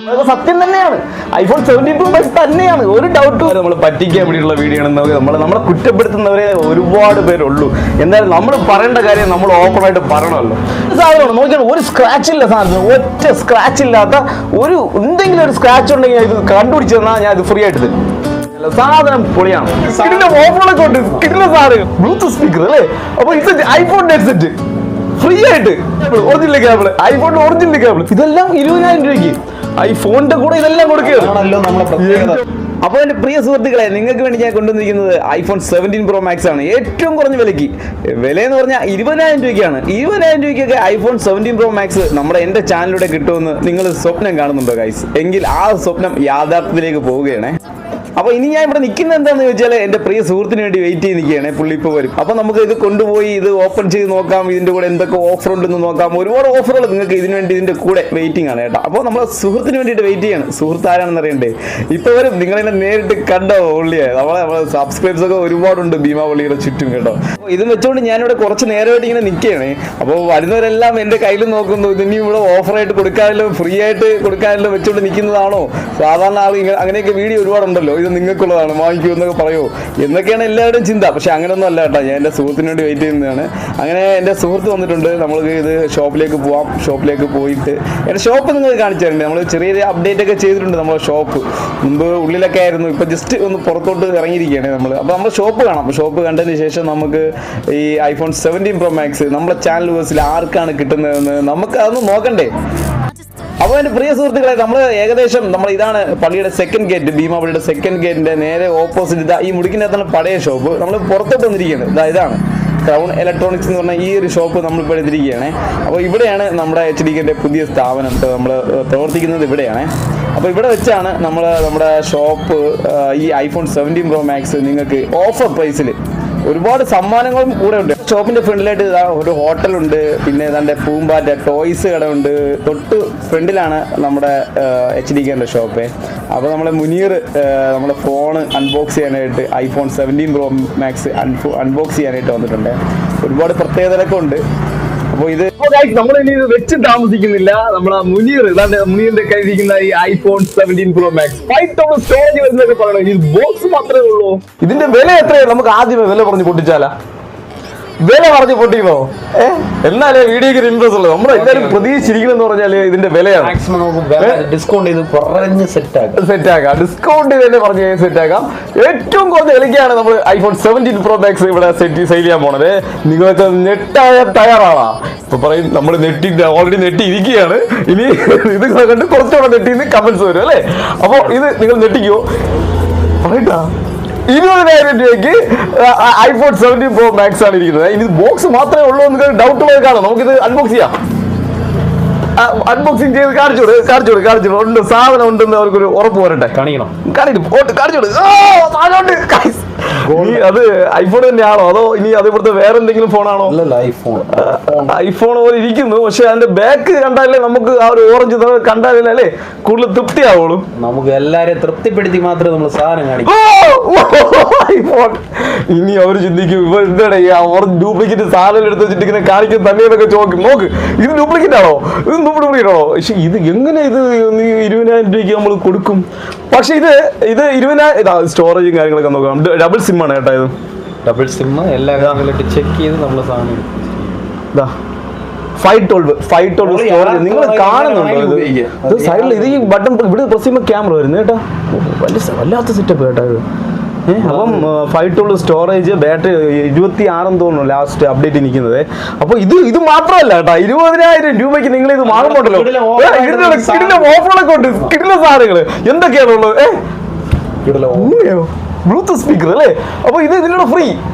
സത്യം തന്നെയാണ്. IPhone 17 Pro Max തന്നെയാണ്, ഒരു ഡൗട്ടും. നമ്മൾ പറ്റിക്കാൻ വേണ്ടിയിട്ടുള്ള വീഡിയോ ആണെന്ന് നമ്മളെ കുറ്റപ്പെടുത്തുന്നവരെ ഒരുപാട് പേരുള്ളൂ. എന്തായാലും നമ്മൾ പറയേണ്ട കാര്യം നമ്മൾ ഓപ്പണായിട്ട് പറയണമല്ലോ. സാധനമാണ് നോക്കിയാൽ ഒരു സ്ക്രാച്ച് ഇല്ല സാധനത്തിന്, ഒറ്റ സ്ക്രാച്ച് ഇല്ലാത്ത ഒരു എന്തെങ്കിലും ഒരു സ്ക്രാച്ച് ഉണ്ടെങ്കിൽ ഇത് കണ്ടുപിടിച്ചു തന്നാൽ ഞാൻ ഇത് ഫ്രീ ആയിട്ട് തരും. സാധനം പൊളിയാണ്. ഓഫറൊക്കെ ഉണ്ട്, കിട്ടുന്ന സാധനം ബ്ലൂടൂത്ത് സ്പീക്കർ അല്ലേ. അപ്പൊ ഇത് ഐഫോൺ ഹെഡ്സെറ്റ് ഫ്രീ ആയിട്ട്, ഒറിജിനൽ കേബിൾ, ഐഫോണിന്റെ ഒറിജിനൽ കേബിൾ, ഇതെല്ലാം 20,000 രൂപയ്ക്ക് ഐഫോണിന്റെ കൂടെ ഇതെല്ലാം കൊടുക്കുകയാണല്ലോ നമ്മുടെ പ്രത്യേകത. അപ്പോൾ എൻ്റെ പ്രിയ സുഹൃത്തുക്കളെ, നിങ്ങൾക്ക് വേണ്ടി ഞാൻ കൊണ്ടുവന്നിരിക്കുന്നത് ഐഫോൺ 17 Pro Max ആണ്. ഏറ്റവും കുറഞ്ഞ വിലയ്ക്ക്, വിലയെന്ന് പറഞ്ഞാൽ 20,000 രൂപയ്ക്കാണ്. 20,000 രൂപയ്ക്കൊക്കെ ഐഫോൺ 17 Pro Max എൻ്റെ ചാനലിലൂടെ കിട്ടുമെന്ന് നിങ്ങൾ സ്വപ്നം കാണുന്നുണ്ടോ ഗൈസ്? എങ്കിൽ ആ സ്വപ്നം യാഥാർത്ഥ്യത്തിലേക്ക് പോവുകയാണ്. അപ്പോൾ ഇനി ഞാൻ ഇവിടെ നിൽക്കുന്നത് എന്താണെന്ന് ചോദിച്ചാൽ, എൻ്റെ പ്രിയ സുഹൃത്തിന് വേണ്ടി വെയിറ്റ് ചെയ്ത് നിൽക്കുകയാണ്. പുള്ളി ഇപ്പോൾ വരും. അപ്പോൾ നമുക്ക് ഇത് കൊണ്ടുപോയി ഇത് ഓപ്പൺ ചെയ്ത് നോക്കാം, ഇതിൻ്റെ കൂടെ എന്തൊക്കെ ഓഫർ ഉണ്ടെന്ന് നോക്കാം. ഒരുപാട് ഓഫറുകൾ നിങ്ങൾക്ക് ഇതിന് വേണ്ടി ഇതിൻ്റെ കൂടെ വെയിറ്റിംഗ് ആണ് കേട്ടോ. അപ്പോൾ നമ്മൾ സുഹൃത്തിന് വേണ്ടിയിട്ട് വെയിറ്റ് ചെയ്യണം. സുഹൃത്ത് ആരാണെന്ന് അറിയണ്ടേ? ഇപ്പോൾ വരും. നിങ്ങളെന്നെ നേരിട്ട് കണ്ടോ പുള്ളിയെ? നമ്മളെ സബ്സ്ക്രൈബേഴ്സൊക്കെ ഒരുപാടുണ്ട് ഭീമാപള്ളിയുടെ ചുറ്റും കേട്ടോ. അപ്പോൾ ഇത് വെച്ചുകൊണ്ട് ഞാനിവിടെ കുറച്ച് നേരമായിട്ട് ഇങ്ങനെ നിൽക്കുകയാണ്. അപ്പോൾ വരുന്നവരെല്ലാം എൻ്റെ കയ്യിൽ നോക്കുന്നു, ഇതിനി ഇവിടെ ഓഫറായിട്ട് കൊടുക്കാനല്ലോ, ഫ്രീ ആയിട്ട് കൊടുക്കാനല്ലോ വെച്ചുകൊണ്ട് നിൽക്കുന്നതാണോ? സാധാരണ ആൾ അങ്ങനെയൊക്കെ വീഡിയോ ഒരുപാടുണ്ടല്ലോ, ഇത് നിങ്ങൾക്കുള്ളതാണ്, വാങ്ങിക്കൂ എന്നൊക്കെ പറയുമോ എന്നൊക്കെയാണ് എല്ലാവരുടെയും ചിന്ത. പക്ഷെ അങ്ങനെയൊന്നും അല്ല കേട്ടോ. ഞാൻ എൻ്റെ സുഹൃത്തിന് വേണ്ടി വെയിറ്റ് ചെയ്യുന്നതാണ്. അങ്ങനെ എൻ്റെ സുഹൃത്ത് വന്നിട്ടുണ്ട്. നമ്മൾക്ക് ഇത് ഷോപ്പിലേക്ക് പോവാം. ഷോപ്പിലേക്ക് പോയിട്ട് എൻ്റെ ഷോപ്പ് നിങ്ങൾ കാണിച്ചു തരണ്ടേ? നമ്മൾ ചെറിയൊരു അപ്ഡേറ്റ് ഒക്കെ ചെയ്തിട്ടുണ്ട്. നമ്മളെ ഷോപ്പ് മുമ്പ് ഉള്ളിലൊക്കെ ആയിരുന്നു, ഇപ്പോൾ ജസ്റ്റ് ഒന്ന് പുറത്തോട്ട് ഇറങ്ങിയിരിക്കുകയാണ് നമ്മൾ. അപ്പോൾ നമ്മൾ ഷോപ്പ് കാണാം. ഷോപ്പ് കണ്ടതിന് ശേഷം നമുക്ക് ഈ ഐഫോൺ 17 Pro Max നമ്മുടെ ചാനൽ വേഴ്സിൽ ആർക്കാണ് കിട്ടുന്നതെന്ന് നമുക്ക് അതൊന്ന് നോക്കണ്ടേ? അപ്പോൾ എൻ്റെ പ്രിയ സുഹൃത്തുക്കളെ, നമ്മൾ ഏകദേശം ഇതാണ് പള്ളിയുടെ സെക്കൻഡ് ഗേറ്റ്, ഭീമാപള്ളിയുടെ സെക്കൻഡ് ഗേറ്റിൻ്റെ നേരെ ഓപ്പോസിറ്റ് ഇതാ ഈ മുടിക്കിനകത്താണ് പഴയ ഷോപ്പ്. നമ്മൾ പുറത്തോട്ട് വന്നിരിക്കുകയാണ്. ഇതാണ് ക്രൗൺ ഇലക്ട്രോണിക്സ് എന്ന് പറഞ്ഞ ഈ ഒരു ഷോപ്പ് നമ്മളിപ്പോൾ എടുത്തിരിക്കുകയാണ്. അപ്പോൾ ഇവിടെയാണ് നമ്മുടെ HDKൻ്റെ പുതിയ സ്ഥാപനം നമ്മൾ പ്രവർത്തിക്കുന്നത്, ഇവിടെയാണ്. അപ്പോൾ ഇവിടെ വെച്ചാണ് നമ്മുടെ ഷോപ്പ് ഈ ഐഫോൺ 17 Pro Max നിങ്ങൾക്ക് ഓഫർ പ്രൈസിൽ ഒരുപാട് സമ്മാനങ്ങളും കൂടെ ഉണ്ട്. ഷോപ്പിന്റെ ഫ്രണ്ടിലായിട്ട് ഒരു ഹോട്ടലുണ്ട്, പിന്നെ ഏതാണ്ട് പൂമ്പാറ്റ ടോയ്സ് കട ഉണ്ട്. തൊട്ട് ഫ്രണ്ടിലാണ് നമ്മുടെ HDKൻ്റെ ഷോപ്പ്. അപ്പോൾ നമ്മളെ മുനീർ നമ്മുടെ ഫോൺ അൺബോക്സ് ചെയ്യാനായിട്ട് ഐഫോൺ 17 Pro Max അൺബോക്സ് ചെയ്യാനായിട്ട് വന്നിട്ടുണ്ട്. ഒരുപാട് പ്രത്യേകതകളൊക്കെ ഉണ്ട്. അപ്പോൾ ഇത് നമ്മൾ ഇനി ഇത് വെച്ച് താമസിക്കുന്നില്ല. നമ്മളെ മുനീറിന്റെ കയ്യിലിരിക്കുന്ന ഈ ഐഫോൺ 17 Pro Max 5,000 സ്റ്റോറേജ് വരുന്നൊക്കെ പറയണം. ഇത് ബോക്സ് മാത്രമേ ഉള്ളൂ. ഇതിന്റെ വില എത്രയാണ്? നമുക്ക് ആദ്യമേ വില പറഞ്ഞ് പൊട്ടിച്ചാലാ? വില പറഞ്ഞ് പൊട്ടിക്കണോ? എന്നാലേ വീഡിയോക്ക് ഒരു ഇൻട്രസ്റ്റ് ഉള്ളത്. നമ്മളെല്ലാവരും പ്രതീക്ഷിച്ചിരിക്കണെന്ന് പറഞ്ഞാല് ഇതിന്റെ വിലയാണ്. ഡിസ്കൗണ്ട് ചെയ്ത് പറഞ്ഞ് സെറ്റ് ആക്കാം. ഡിസ്കൗണ്ട് ചെയ്ത് തന്നെ പറഞ്ഞ് സെറ്റ് ആക്കാം. ഏറ്റവും കുറഞ്ഞ വിലയ്ക്കാണ് നമ്മൾ ഐഫോൺ 17 Pro Max ഇവിടെ സെയിൽ ചെയ്യാൻ പോണത്. നിങ്ങൾക്ക് നെട്ടായ തയ്യാറാണോ? ഇപ്പൊ പറയും നമ്മൾ ഓൾറെഡി നെട്ടി ഇരിക്കുകയാണ്. ഇനി ഇത് കണ്ട് കുറച്ചുകൂടെ നെട്ടിന്ന് കമന്റ്സ് വരും അല്ലേ? അപ്പൊ ഇത് നിങ്ങൾ നെട്ടിക്കോ പറയട്ടാ. 20,000 രൂപയ്ക്ക് ഐഫോൺ 17 Pro Max ആണ് ഇരിക്കുന്നത്. ഇനി ബോക്സ് മാത്രമേ ഉള്ളൂ എന്ന് ഡൗട്ട് ഉള്ളത് കാണാം. നമുക്കിത് അൺബോക്സ് ചെയ്യാം. അൺബോക്സിംഗ് ചെയ്ത് കാണിച്ചോട് ഉണ്ട്, സാധനം ഉണ്ടെന്ന് അവർക്കൊരു ഉറപ്പ് വരട്ടെ. കാണിച്ചോട്. അത് ഐഫോൺ തന്നെയാണോ അതോ ഇനി അതേപോലത്തെ വേറെ എന്തെങ്കിലും ഫോണാണോ? ഐഫോൺ പോലെ ഇരിക്കുന്നു. പക്ഷെ അതിന്റെ ബാക്ക് കണ്ടാലേ നമുക്ക് ആ ഒരു ഓറഞ്ച് കണ്ടാലേ അല്ലേ കൂടുതൽ തൃപ്തിയാവുള്ളൂ. നമുക്ക് എല്ലാരെയും തൃപ്തിപ്പെടുത്തി മാത്രമേ നമ്മൾ സാധനം കാണിക്കൂ. ഐഫോൺ ഇനി അവർ ചിന്തിക്കും ഇവ എന്താണ് ഈ ഓറഞ്ച് ഡ്യൂപ്ലിക്കേറ്റ് സാധനം എടുത്ത് വെച്ചിട്ട് ഇങ്ങനെ കാണിക്കാൻ തന്നെയെന്നൊക്കെ നോക്ക്. ഇത് ഡ്യൂപ്ലിക്കേറ്റ് ആണോ? ഇത് ഡ്യൂപ്ലിക്കേറ്റ് ആണോ? പക്ഷെ ഇത് എങ്ങനെ ഇത് 20,000 രൂപയ്ക്ക് നമ്മൾ കൊടുക്കും? പക്ഷെ ഇത് 20,000 സ്റ്റോറേജും കാര്യങ്ങളൊക്കെ നോക്കാം. ഡബിൾ സിം ആണ് കേട്ടോ. ഇത് ഡബിൾ സിം എല്ലാ കാര്യങ്ങളിലും ചെക്ക് ചെയ്ത് നമ്മൾ സാധനം 512 സ്റ്റോറേജ് നിങ്ങൾ കാണുന്നുണ്ടോ? ഇത് സൈഡിൽ ഇത് ഈ ബട്ടൺ ഇവിടെ പ്രസ് ചെയ്യുമ്പോൾ ക്യാമറ വരുന്നത് കേട്ടോ. വല്ലാത്ത സെറ്റപ്പ് കേട്ടോ ഇത്. അപ്പം 512 സ്റ്റോറേജ്, ബാറ്ററി 26 തോന്നുന്നു ലാസ്റ്റ് അപ്ഡേറ്റ് നിൽക്കുന്നത്. അപ്പൊ ഇത് മാത്രമല്ല കേട്ടോ, 20,000 രൂപയ്ക്ക് നിങ്ങൾ ഇത് വാങ്ങുമ്പോണ്ടല്ലോ ഇതിന്റെ ഓഫറുകളൊക്കെ ഉണ്ട്. കിട്ടുന്ന സാധനങ്ങൾ എന്തൊക്കെയാണുള്ളത്? ബ്ലൂടൂത്ത് സ്പീക്കർ അല്ലേ? അപ്പൊ ഇതിനോട് ഫ്രീ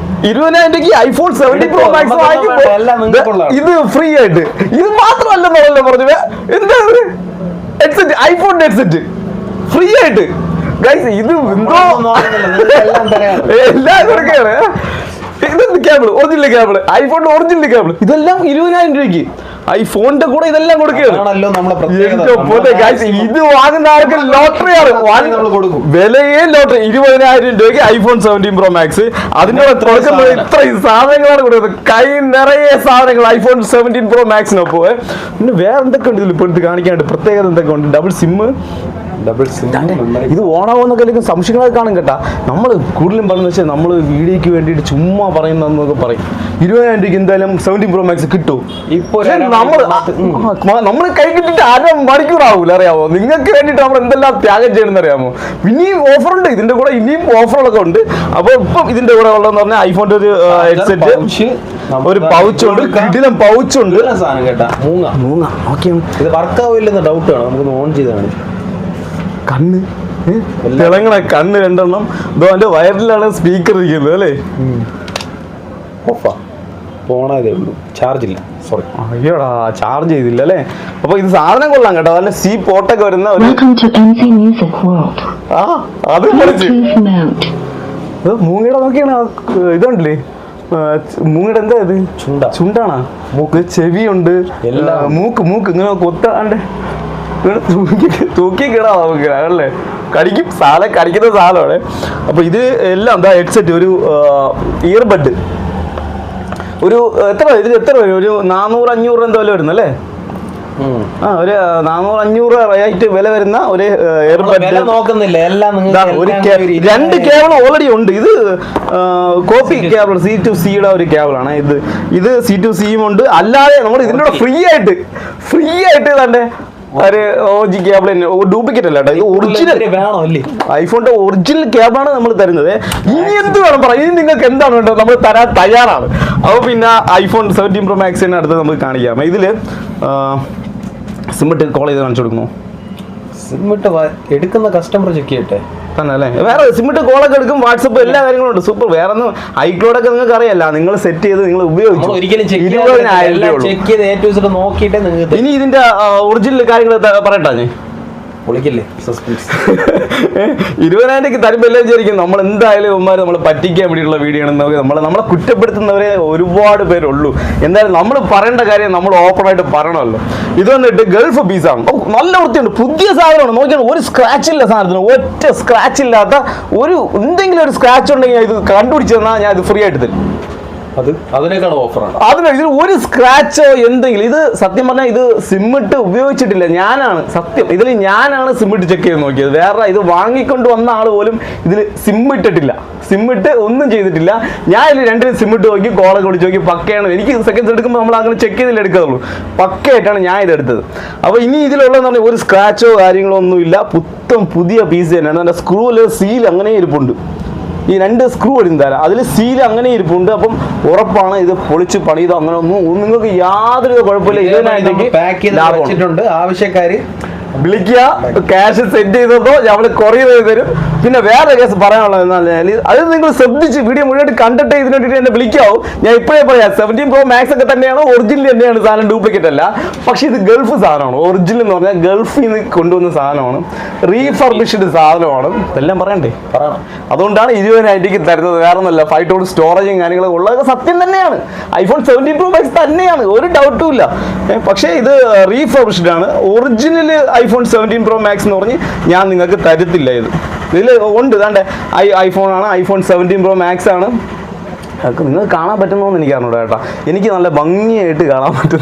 20,000 രൂപയ്ക്ക് ഐഫോൺ 17 Pro Max ഇത് ഫ്രീ ആയിട്ട്. ഇത് മാത്രമല്ലെന്നല്ലോ പറഞ്ഞത്. എന്താ ഹെഡ്സെറ്റ്, ഐഫോൺ ഹെഡ്സെറ്റ് ഫ്രീ ആയിട്ട് ഗൈസ്. ഇത് എന്തോ എല്ലാം കൊടുക്കുകയാണ്. ഒറിജിനൽ കേബിൾ, ഐഫോണിന്റെ ഒറിജിനൽ കേബിൾ, ഇതെല്ലാം 20,000 രൂപയ്ക്ക്. ഐഫോണിന്റെ കൂടെ ഇതെല്ലാം കൊടുക്കുകയാണ്. ഇത് വാങ്ങുന്ന ആൾക്ക് ലോട്ടറിയാണ്, വിലയെ ലോട്ടറി. 20,000 രൂപയ്ക്ക് ഐഫോൺ 17 Pro Max. അതിന്റെ കൊടുക്കുന്നത് ഇത്രയും സാധനങ്ങളാണ് കൊടുക്കുന്നത്, കൈ നിറയെ സാധനങ്ങൾ ഐഫോൺ 17 Pro Maxനൊപ്പം. പിന്നെ വേറെ എന്തൊക്കെ ഉണ്ട് ഇതിൽ ഇപ്പൊ കാണിക്കാനായിട്ട്? പ്രത്യേകത എന്തൊക്കെ ഉണ്ട്? Double SIM. ഇത് ഓണാവുന്നൊക്കെ അല്ലെങ്കിൽ സംശയങ്ങളൊക്കെ കാണും കേട്ടാ. നമ്മൾ കൂടുതലും പറയുന്നത് വെച്ചാൽ നമ്മൾ വീഡിയോക്ക് വേണ്ടിയിട്ട് ചുമ്മാ പറയുന്നതെന്നൊക്കെ പറയും. 20,000 രൂപയ്ക്ക് എന്തായാലും 17 Pro Max കിട്ടും. ഇപ്പോൾ നമ്മൾ കൈ കിട്ടിയിട്ട് 1/2 മണിക്കൂറാവൂല, അറിയാമോ? നിങ്ങൾക്ക് വേണ്ടിയിട്ട് നമ്മൾ എന്തെല്ലാം ത്യാഗം ചെയ്യണമെന്ന് അറിയാമോ? ഇനിയും ഓഫറുണ്ട് ഇതിന്റെ കൂടെ, ഇനിയും ഓഫറുകളൊക്കെ ഉണ്ട്. അപ്പൊ ഇപ്പം ഇതിന്റെ കൂടെ ഉള്ളതെന്ന് പറഞ്ഞാൽ ഐഫോണിന്റെ ഒരു ഹെഡ്സെറ്റ്, ഒരു പൗച്ചുണ്ട്, കിടിലം പൗച്ചുണ്ട്. മൂങ്ങ ഓക്കെ. ഇത് വർക്കാവില്ലെന്ന് ഡൗട്ട് ആണ്, നമുക്ക് ഓൺ ചെയ്താണ്. കണ്ണ് തിളങ്ങണ കണ്ണ് 2 എണ്ണം. ഇതോ അതിന്റെ വയറിലാണ് സ്പീക്കർ ഇരിക്കുന്നത് അല്ലേ? ഓണായതേ ഉള്ളൂ, ചാർജ് ഇല്ല. സോറി, അയ്യോടാ, ചാർജ് ചെയ്തില്ല അല്ലേ? അപ്പൊ ഇത് സാധനം കൊള്ളാം കേട്ടോ. നല്ല സി പോട്ടൊക്കെ വരുന്ന ഒരു അത് മൂങ്ങയുടെ നോക്കിയാണ്. ഇതുണ്ടല്ലേ മൂങ്ങയുടെ, എന്താ ഇത്? ചുണ്ടാണാ? മൂക്ക്, ചെവിയുണ്ട്, മൂക്ക് ഇങ്ങനെ കൊത്താണ്ട് തൂക്കി കിടാ നമുക്ക് അല്ലേ? കടിക്കും, കടിക്കുന്ന സാധനമാണ്. അപ്പൊ ഇത് എല്ലാം എന്താ ഹെഡ്സെറ്റ്, ഒരു ഇയർബഡ്, ഒരു എത്ര വരും? ഒരു 400-500 എന്തോ വില വരുന്നു അല്ലേ? ഒരു 400-500 റേറ്റ് വില വരുന്ന ഒരു എയർബഡ് നോക്കുന്നില്ല. എല്ലാം ഒരു 2 കേബിൾ ഓൾറെഡി ഉണ്ട്. ഇത് കോപ്പി കേബിൾ, C2Cയുടെ ഒരു കേബിളാണ് ഇത്. C2Cയും ഉണ്ട്, അല്ലാതെ നമ്മൾ ഇതിൻ്റെ കൂടെ ഫ്രീ ആയിട്ട് തന്നെ ഒരു OG കേബിൾ തന്നെ, ഡ്യൂപ്ലിക്കേറ്റ് അല്ല കേട്ടോ, ഇത് ഒറിജിനൽ ഐഫോണിന്റെ ഒറിജിനൽ കേബിളാണ് നമ്മൾ തരുന്നത്. ഇനി എന്ത് വേണം പറ, ഇനി നിങ്ങൾക്ക് എന്താണ് വേണ്ടത് നമ്മൾ തരാൻ തയ്യാറാണ്. അപ്പോൾ പിന്നെ ഐഫോൺ 17 Pro Max അടുത്ത് നമുക്ക് കാണിക്കാം. ഇതിൽ സിമ്മിട്ട് കോൾ ചെയ്ത് കാണിച്ചു കൊടുക്കുന്നു. സിമ്മിട്ട് എടുക്കുന്ന കസ്റ്റമർ ചെക്ക് ചെയ്യട്ടെ തന്നെ അല്ലേ? വേറെ സിമ്മിട്ട് കോളൊക്കെ എടുക്കും, വാട്സപ്പ് എല്ലാ കാര്യങ്ങളും ഉണ്ട്. സൂപ്പർ. വേറെ ഒന്നും ഐക്ലോഡൊക്കെ നിങ്ങൾക്ക് അറിയാല്ല, നിങ്ങൾ സെറ്റ് ചെയ്ത് നിങ്ങൾ ഉപയോഗിച്ചു. ഇനി ഇതിന്റെ ഒറിജിനൽ കാര്യങ്ങൾ പറയട്ടാ ഞാൻ. 20,000 തരുമ്പോൾ എല്ലാം വിചാരിക്കും നമ്മൾ എന്തായാലും ഉമ്മാർ നമ്മൾ പറ്റിക്കാൻ വേണ്ടിയിട്ടുള്ള വീഡിയോ ആണെന്ന്. നമ്മളെ കുറ്റപ്പെടുത്തുന്നവരെ ഒരുപാട് പേരുള്ളൂ. എന്തായാലും നമ്മൾ പറയേണ്ട കാര്യം നമ്മൾ ഓപ്പണായിട്ട് പറയണമല്ലോ. ഇത് വന്നിട്ട് ഗൾഫ് പീസാണ്. നല്ല വൃത്തിയുണ്ട്, പുതിയ സാധനമാണ്. നോക്കിയാണ്, ഒരു സ്ക്രാച്ച് ഇല്ല സാധനത്തിന്, ഒറ്റ സ്ക്രാച്ച് ഇല്ലാത്ത ഒരു എന്തെങ്കിലും ഒരു സ്ക്രാച്ച് ഉണ്ടെങ്കിൽ ഇത് കണ്ടുപിടിച്ച് തന്നാൽ ഞാൻ ഇത് ഫ്രീ ആയിട്ട് തരും. അതിനേക്കാൾ ഓഫറാണ്. ഇതിൽ ഒരു സ്ക്രാച്ചോ എന്തെങ്കിലും. ഇത് സത്യം പറഞ്ഞാൽ ഇത് സിമ്മിട്ട് ഉപയോഗിച്ചിട്ടില്ല, ഞാനാണ് സത്യം. ഇതിൽ ഞാനാണ് സിമ്മിട്ട് ചെക്ക് ചെയ്ത് നോക്കിയത്. വേറെ ഇത് വാങ്ങിക്കൊണ്ട് വന്ന ആൾ പോലും ഇതിൽ സിമ്മിട്ടിട്ടില്ല, സിമ്മിട്ട് ഒന്നും ചെയ്തിട്ടില്ല. ഞാൻ ഇതിൽ 2 സിമ്മിട്ട് നോക്കി, കോളൊക്കെ വിളിച്ച് നോക്കി, പക്കയാണ്. എനിക്ക് സെക്കൻഡ്സ് എടുക്കുമ്പോൾ നമ്മൾ അങ്ങനെ ചെക്ക് ചെയ്തില്ല എടുക്കാറുള്ളൂ. പക്കയായിട്ടാണ് ഞാൻ ഇത് എടുത്തത്. അപ്പോൾ ഇനി ഇതിലുള്ളതെന്ന് പറഞ്ഞാൽ ഒരു സ്ക്രാച്ചോ കാര്യങ്ങളോ ഒന്നുമില്ല, പുതിയ പീസ് തന്നെയാണ്. അതിൻ്റെ സ്ക്രൂല് സീൽ അങ്ങനെ ഇരിപ്പുണ്ട്. ഈ 2 സ്ക്രൂ ഇടുന്നതല്ല, അതിൽ സീൽ അങ്ങനെ ഇരിപ്പുണ്ട്. അപ്പം ഉറപ്പാണ് ഇത് പൊളിച്ച് പണിയത്. അങ്ങനെ ഒന്നും നിങ്ങൾക്ക് യാതൊരു കുഴപ്പമില്ല. 20,000 ആവശ്യക്കാര് വിളിക്കുക, ക്യാഷ് സെറ്റ് ചെയ്തതോ നമ്മൾ കൊറിയർ ചെയ്ത് തരും. പിന്നെ വേറെ കേസ് പറയാനുള്ളത് എന്നാൽ അത് നിങ്ങൾ ശ്രദ്ധിച്ച് വീഡിയോ മുഴുവനായിട്ട് കണ്ടിട്ട് ഇതിന് വേണ്ടിയിട്ട് എന്നെ വിളിക്കാവും. ഞാൻ ഇപ്പോഴേ പറയാം, 17 Pro Max ഒക്കെ തന്നെയാണ്, ഒറിജിനൽ തന്നെയാണ് സാധനം, ഡ്യൂപ്ലിക്കേറ്റ് അല്ല. പക്ഷെ ഇത് ഗൾഫ് സാധനമാണ്. ഒറിജിനൽ എന്ന് പറഞ്ഞാൽ ഗൾഫിൽ നിന്ന് കൊണ്ടുവന്ന സാധനമാണ്, റീഫർബിഷ്ഡ് സാധനമാണ്. ഇതെല്ലാം പറയണ്ടേ? അതുകൊണ്ടാണ് 20,000 തരുന്നത്. വേറെ ഒന്നുമല്ല, 5 ടോൺ സ്റ്റോറേജും കാര്യങ്ങളൊക്കെ ഉള്ളത് സത്യം തന്നെയാണ്. ഐഫോൺ 17 Pro Max തന്നെയാണ്, ഒരു ഡൗട്ടും ഇല്ല. പക്ഷേ ഇത് റീഫർബിഷ്ഡ് ആണ്. ഒറിജിനൽ ഐഫോൺ 17 Pro Max എന്ന് പറഞ്ഞ് ഞാൻ നിങ്ങൾക്ക് തരത്തില്ല. ഇതിൽ ഉണ്ട്, ഇതാണ്ട് ഐഫോണാണ്, ഐഫോൺ 17 Pro Max ആണ്. നിങ്ങൾക്ക് കാണാൻ പറ്റുന്നോന്ന് എനിക്ക് അറിഞ്ഞൂടാ കേട്ടോ. എനിക്ക് നല്ല ഭംഗിയായിട്ട് കാണാൻ പറ്റും.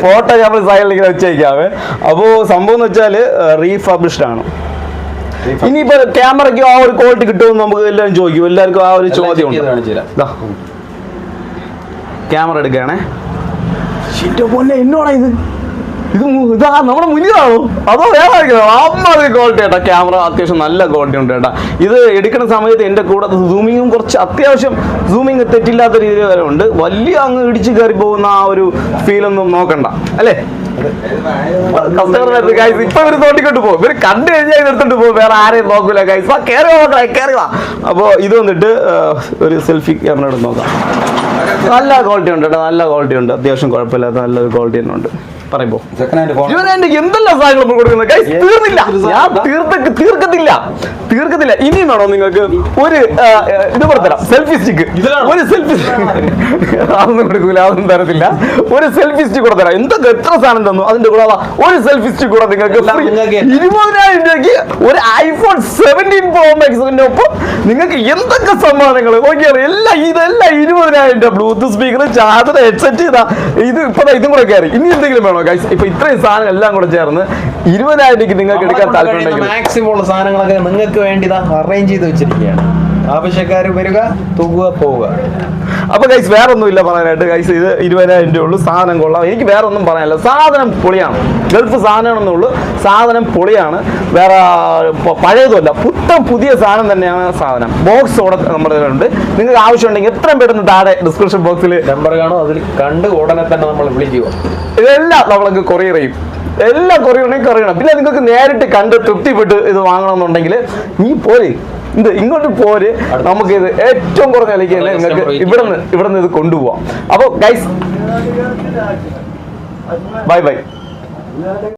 ഫോട്ടോ ഞാൻ സൈഡിലേക്ക് വെച്ചേക്കാവേ. അപ്പോൾ സംഭവം എന്ന് വെച്ചാൽ റീഫർബിഷ്ഡ് ആണ്. ഇനിയിപ്പോൾ ക്യാമറയ്ക്ക് ആ ഒരു ക്വാളിറ്റി കിട്ടുമെന്ന് നമുക്ക് എല്ലാവരും ചോദിക്കും. എല്ലാവർക്കും ആ ഒരു ചോദ്യം ഉണ്ട്. ക്യാമറ എടുക്കുകയാണേ. എന്നോടാ ഇതാ നമ്മുടെ മുന്നിലാണോ അതോ വേറെ അമ്മ ക്വാളിറ്റി കേട്ടോ. ക്യാമറ അത്യാവശ്യം നല്ല ക്വാളിറ്റി ഉണ്ട് കേട്ടോ. ഇത് എടുക്കുന്ന സമയത്ത് എൻ്റെ കൂടെ സൂമിങ്ങും കുറച്ച് അത്യാവശ്യം സൂമിങ് തെറ്റില്ലാത്ത രീതിയിൽ വരെ ഉണ്ട്. വലിയ അങ്ങ് ഇടിച്ച് കയറി പോകുന്ന ആ ഒരു ഫീലൊന്നും നോക്കണ്ട അല്ലേ? ഇപ്പൊ ഇവര് തോട്ടിക്കൊണ്ട് പോകും. ഇവര് കണ്ടു കഴിഞ്ഞാൽ ഇതെടുത്തോണ്ട് പോകും, വേറെ ആരെയും നോക്കൂല. ഗൈസ് കയറി നോക്കണേ, കയറി വാ. അപ്പോൾ ഇത് വന്നിട്ട് ഒരു സെൽഫി ക്യാമറ എടുത്ത് നോക്കാം. നല്ല ക്വാളിറ്റി ഉണ്ട് കേട്ടോ, നല്ല ക്വാളിറ്റി ഉണ്ട്. അത്യാവശ്യം കുഴപ്പമില്ലാത്ത നല്ലൊരു ക്വാളിറ്റി തന്നെ ഉണ്ട്. പറയുമ്പോ സെക്കൻഡ് ഹാൻഡ് ഫോൺ 20,000 എന്തെല്ലാം സാധനങ്ങൾ നമ്മൾ കൊടുക്കുന്നത് Guys, തീർന്നില്ല. ഞാൻ തീർക്കത്തില്ല ഇനിയും വേണോ നിങ്ങൾക്ക് ഒരു ഇത് പറഞ്ഞുതരാം സെൽഫി സ്റ്റിക്ക് ഒരു സെൽഫി അതൊന്നും കൊടുക്കൂല അതൊന്നും തരത്തില്ല ഒരു സെൽഫി സ്റ്റിക്ക് കൂടെ തരാം എന്തൊക്കെ എത്ര സാധനം തന്നു അതിന്റെ കൂടെ ഒരു സെൽഫി സ്റ്റിക്ക് കൂടെ നിങ്ങൾക്ക് 20,000 രൂപയ്ക്ക് ഒരു iPhone 17 Pro Maxന്റെ ഒപ്പം നിങ്ങൾക്ക് എന്തൊക്കെ സമ്മാനങ്ങൾ നോക്കിയാൽ ഇതെല്ലാം 20,000 രൂപ ബ്ലൂടൂത്ത് സ്പീക്കർ ചാർജർ ഹെഡ്സെറ്റ് ഇതും കൂടെ കയറി ഇനി എന്തെങ്കിലും വേണോ ഗൈസ് ഇപ്പൊ ഇത്രയും സാധനം എല്ലാം കൂടെ ചേർന്ന് 20,000 രൂപയ്ക്ക് നിങ്ങൾക്ക് എടുക്കാൻ താല്പര്യം മാക്സിമം ഉള്ള സാധനങ്ങളൊക്കെ നിങ്ങൾക്ക് വേണ്ടി അറേഞ്ച് ചെയ്ത് വെച്ചിരിക്കുകയാണ് ആവശ്യക്കാർ വരിക തൂക്കുക പോവുക അപ്പൊ ഗൈസ് വേറെ ഒന്നുമില്ല പറയാനായിട്ട് ഗൈസ് ഇത് 20,000 രൂപ ഉള്ളൂ സാധനം കൊള്ളാം എനിക്ക് വേറെ ഒന്നും പറയാനില്ല സാധനം പൊളിയാണ് ഗൾഫ് സാധനമാണെന്നുള്ളൂ സാധനം പൊളിയാണ് വേറെ പഴയതുമല്ല പുതിയ സാധനം തന്നെയാണ് സാധനം ബോക്സോടെ നമ്മുടെ ഉണ്ട് നിങ്ങൾക്ക് ആവശ്യമുണ്ടെങ്കിൽ എത്രയും പെട്ടെന്ന് താഴെ ഡിസ്ക്രിപ്ഷൻ ബോക്സിൽ നമ്പർ കാണും അതിൽ കണ്ട് ഉടനെ തന്നെ നമ്മൾ വിളിക്കുക ഇതെല്ലാം നമ്മൾക്ക് കൊറിയർ ചെയ്യും എല്ലാം കൊറിയണം പിന്നെ നിങ്ങൾക്ക് നേരിട്ട് കണ്ട് തൃപ്തിപ്പെട്ട് ഇത് വാങ്ങണമെന്നുണ്ടെങ്കിൽ നീ പോരെ ഇങ്ങോട്ട് പോര് നമുക്ക് ഇത് ഏറ്റവും കുറഞ്ഞ വിലയ്ക്ക് തന്നെ നിങ്ങൾക്ക് ഇവിടുന്ന് ഇത് കൊണ്ടുപോവാം അപ്പോൾ ഗൈസ് ബൈ